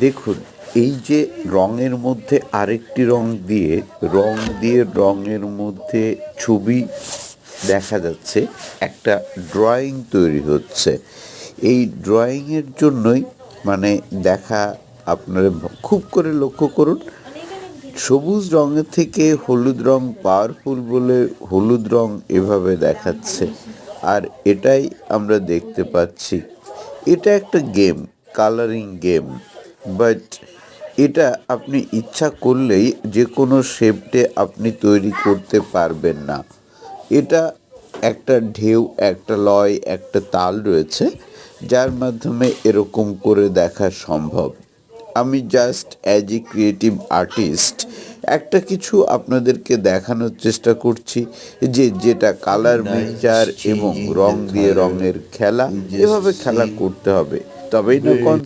দেখুন, এই যে রঙের মধ্যে আরেকটি রং দিয়ে রঙের মধ্যে ছবি দেখা যাচ্ছে, একটা ড্রয়িং তৈরি হচ্ছে। এই ড্রয়িংয়ের জন্যই মানে দেখা, আপনারা খুব করে লক্ষ্য করুন, সবুজ রঙের থেকে হলুদ রং পাওয়ারফুল বলে হলুদ রং এভাবে দেখাচ্ছে। আর এটাই আমরা দেখতে পাচ্ছি। এটা একটা গেম, কালারিং গেম। বাট এটা আপনি ইচ্ছা করলেই যে কোনো শেপটে আপনি তৈরি করতে পারবেন না। এটা একটা ঢেউ, একটা লয়, একটা তাল রয়েছে, যার মাধ্যমে এরকম করে দেখা সম্ভব। আমি just as a creative artist একটা কিছু আপনাদেরকে দেখানোর চেষ্টা করছি, যেটা কালার মিক্সচার এবং রং দিয়ে রঙের খেলা, এভাবে খেলা করতে হবে, তবেই না